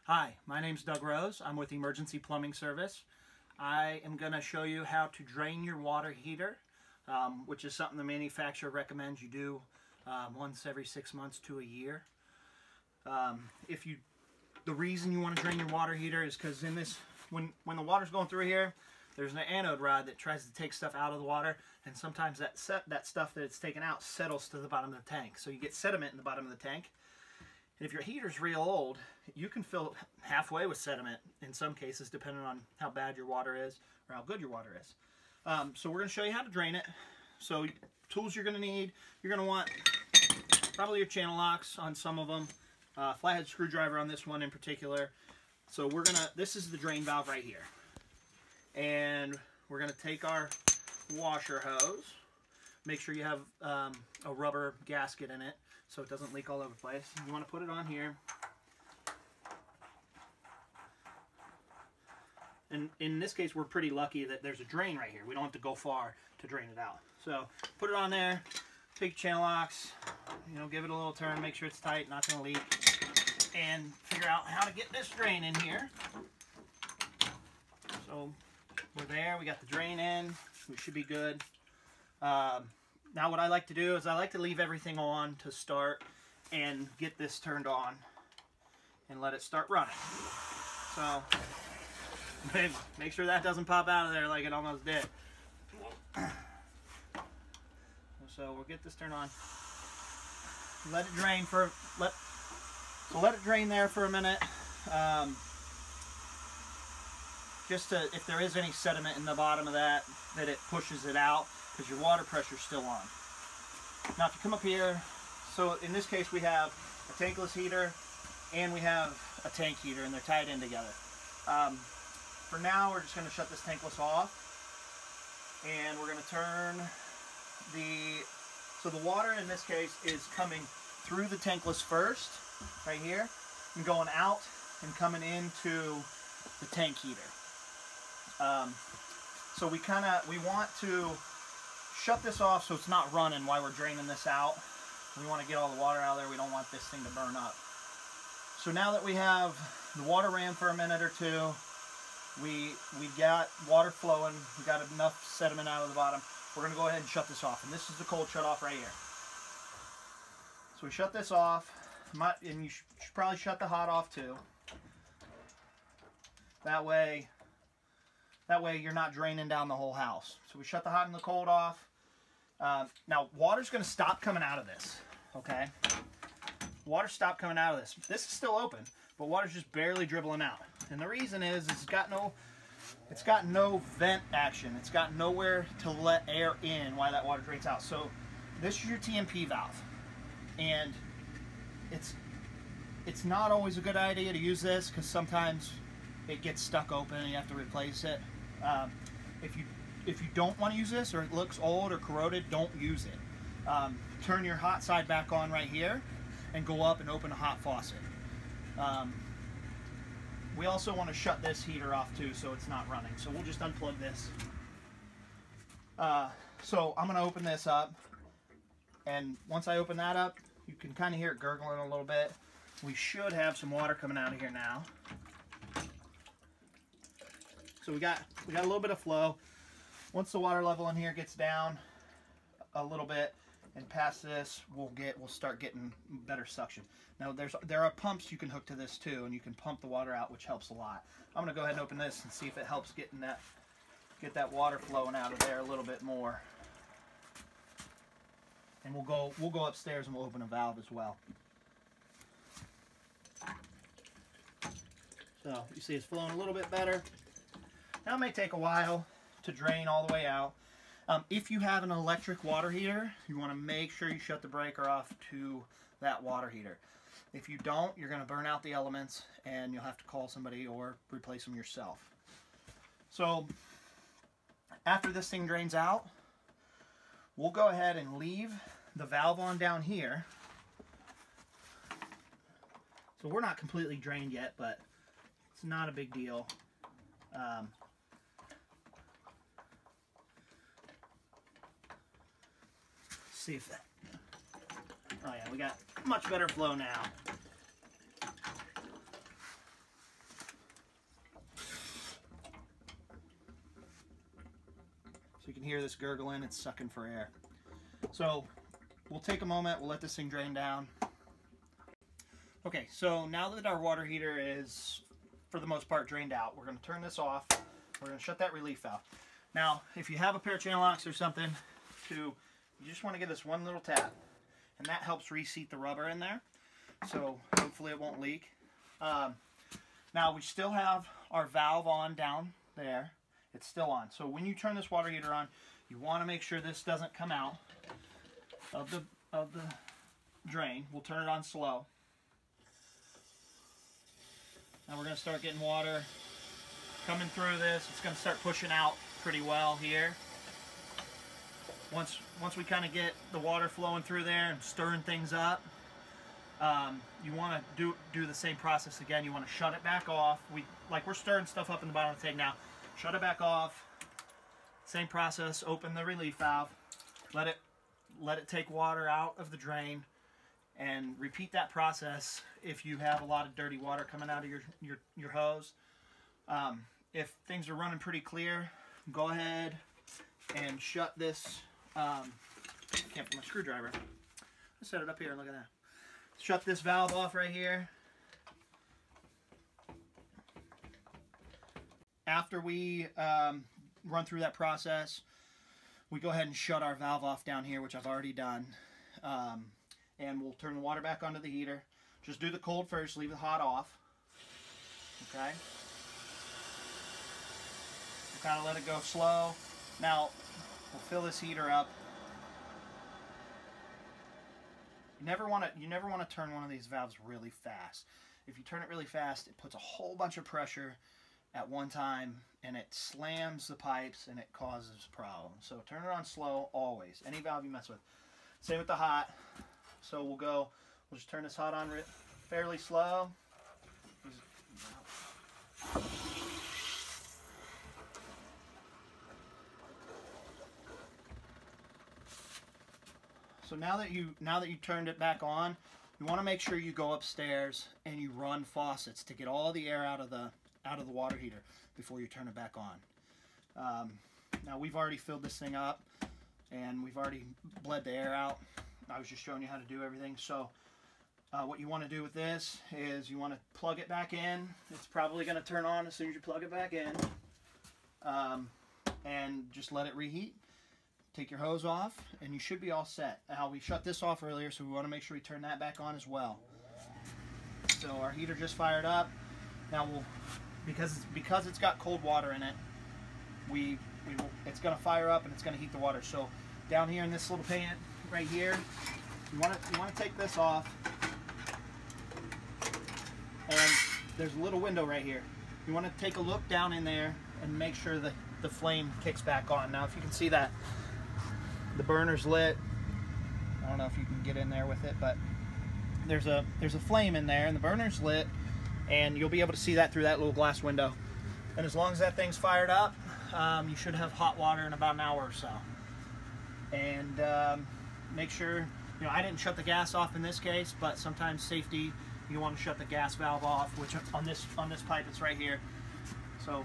Hi, my name's Doug Rose. I'm with Emergency Plumbing Service. I am going to show you how to drain your water heater, which is something the manufacturer recommends you do once every 6 months to a year. The reason you want to drain your water heater is because when the water's going through here, there's an anode rod that tries to take stuff out of the water, and sometimes that stuff that it's taken out settles to the bottom of the tank. So you get sediment in the bottom of the tank. And if your heater's real old, you can fill it halfway with sediment in some cases, depending on how bad your water is or how good your water is. So we're going to show you how to drain it. So tools you're going to need, you're going to want probably your channel locks on some of them, flathead screwdriver on this one in particular. So this is the drain valve right here. And we're going to take our washer hose. Make sure you have a rubber gasket in it so it doesn't leak all over the place. You want to put it on here. And in this case, we're pretty lucky that there's a drain right here. We don't have to go far to drain it out. So put it on there, take your channel locks, give it a little turn, make sure it's tight, not going to leak, and figure out how to get this drain in here. So we're there, we got the drain in, we should be good. Now what I like to do is I like to leave everything on to start and get this turned on and let it start running. So make sure that doesn't pop out of there like it almost did. So we'll get this turned on. Let it drain let it drain there for a minute. Just if there is any sediment in the bottom of that it pushes it out, because your water pressure's still on. Now if you come up here, so in this case we have a tankless heater and we have a tank heater, and they're tied in together. For now we're just going to shut this tankless off, and we're going to turn so the water in this case is coming through the tankless first, right here, and going out and coming into the tank heater. So we want to shut this off so it's not running while we're draining this out. We want to get all the water out of there. We don't want this thing to burn up. So now that we have the water ran for a minute or two, we got water flowing, we got enough sediment out of the bottom, we're going to go ahead and shut this off. And this is the cold shut off right here. So we shut this off, and you should probably shut the hot off too. That way you're not draining down the whole house. So we shut the hot and the cold off. Now water's going to stop coming out of this, okay? Water stopped coming out of this. This is still open, but water's just barely dribbling out. And the reason is it's got no vent action. It's got nowhere to let air in while that water drains out. So this is your TMP valve, and it's not always a good idea to use this because sometimes it gets stuck open and you have to replace it. If you don't want to use this, or it looks old or corroded, don't use it. Turn your hot side back on right here and go up and open a hot faucet. We also want to shut this heater off too so it's not running. So we'll just unplug this. So I'm going to open this up, and once I open that up, you can kind of hear it gurgling a little bit. We should have some water coming out of here now. So we got a little bit of flow. Once the water level in here gets down a little bit and past this, we'll start getting better suction. Now there are pumps you can hook to this too, and you can pump the water out, which helps a lot. I'm going to go ahead and open this and see if it helps get that water flowing out of there a little bit more. And we'll go upstairs and we'll open a valve as well. So you see it's flowing a little bit better. Now it may take a while to drain all the way out. If you have an electric water heater, you want to make sure you shut the breaker off to that water heater. If you don't, you're going to burn out the elements and you'll have to call somebody or replace them yourself. So after this thing drains out, we'll go ahead and leave the valve on down here. So we're not completely drained yet, but it's not a big deal. See if that, oh yeah, we got much better flow now. can hear this gurgling, it's sucking for air. So we'll take a moment, we'll let this thing drain down. Okay, so now that our water heater is, for the most part, drained out, we're going to turn this off. We're going to shut that relief valve. Now, if you have a pair of channel locks or something, you just want to give this one little tap, and that helps reseat the rubber in there. So hopefully it won't leak. Now we still have our valve on down there. It's still on. So when you turn this water heater on, you want to make sure this doesn't come out of the drain. We'll turn it on slow. Now we're going to start getting water coming through this. It's going to start pushing out pretty well here. Once we kind of get the water flowing through there and stirring things up, you want to do the same process again. You want to shut it back off. We're stirring stuff up in the bottom of the tank now. Shut it back off. Same process. Open the relief valve. Let it take water out of the drain, and repeat that process if you have a lot of dirty water coming out of your hose. If things are running pretty clear, go ahead and shut this. Can't put my screwdriver. Let's set it up here and look at that. Shut this valve off right here. After we run through that process, we go ahead and shut our valve off down here, which I've already done. And we'll turn the water back onto the heater. Just do the cold first, leave the hot off. Okay? We'll kind of let it go slow. Now, we'll fill this heater up. You never want to turn one of these valves really fast. If you turn it really fast, it puts a whole bunch of pressure at one time, and it slams the pipes and it causes problems. So turn it on slow always. Any valve you mess with. Same with the hot. So we'll just turn this hot on fairly slow. So now that you turned it back on, you want to make sure you go upstairs and you run faucets to get all the air out of the water heater before you turn it back on. Now we've already filled this thing up and we've already bled the air out. I was just showing you how to do everything. So what you want to do with this is you want to plug it back in. It's probably going to turn on as soon as you plug it back in. And just let it reheat. Take your hose off and you should be all set. Now we shut this off earlier, so we want to make sure we turn that back on as well. So our heater just fired up. Now because it's got cold water in it, it's going to fire up and it's going to heat the water. So down here in this little pan right here, you want to take this off, and there's a little window right here. You want to take a look down in there and make sure that the flame kicks back on. Now if you can see that the burner's lit, I don't know if you can get in there with it, but there's a flame in there and the burner's lit, and you'll be able to see that through that little glass window. And as long as that thing's fired up, you should have hot water in about an hour or so. And make sure, I didn't shut the gas off in this case, but sometimes safety, you want to shut the gas valve off, which on this pipe it's right here. So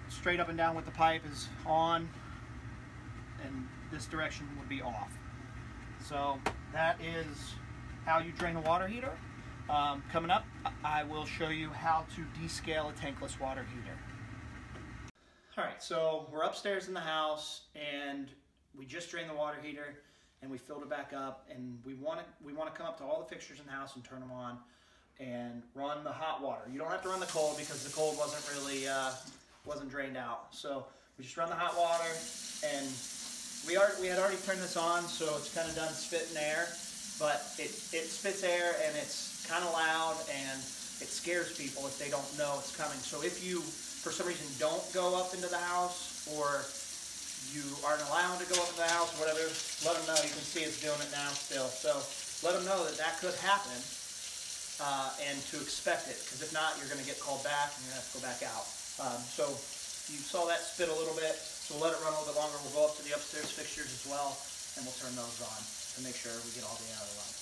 straight up and down with the pipe is on, and this direction would be off. So that is how you drain a water heater. Coming up, I will show you how to descale a tankless water heater. Alright, so we're upstairs in the house and we just drained the water heater and we filled it back up, and we want to come up to all the fixtures in the house and turn them on and run the hot water. You don't have to run the cold because the cold wasn't really wasn't drained out. So we just run the hot water, and we had already turned this on, so it's kind of done spitting air, but it spits air and it's kind of loud and it scares people if they don't know it's coming. So if you for some reason don't go up into the house, or you aren't allowed to go up to the house, whatever, let them know. You can see it's doing it now still. So let them know that could happen, and to expect it, because if not, you're going to get called back and you're going to have to go back out. So you saw that spit a little bit, so we'll let it run a little bit longer. We'll go up to the upstairs fixtures as well, and we'll turn those on to make sure we get all the air out of the line.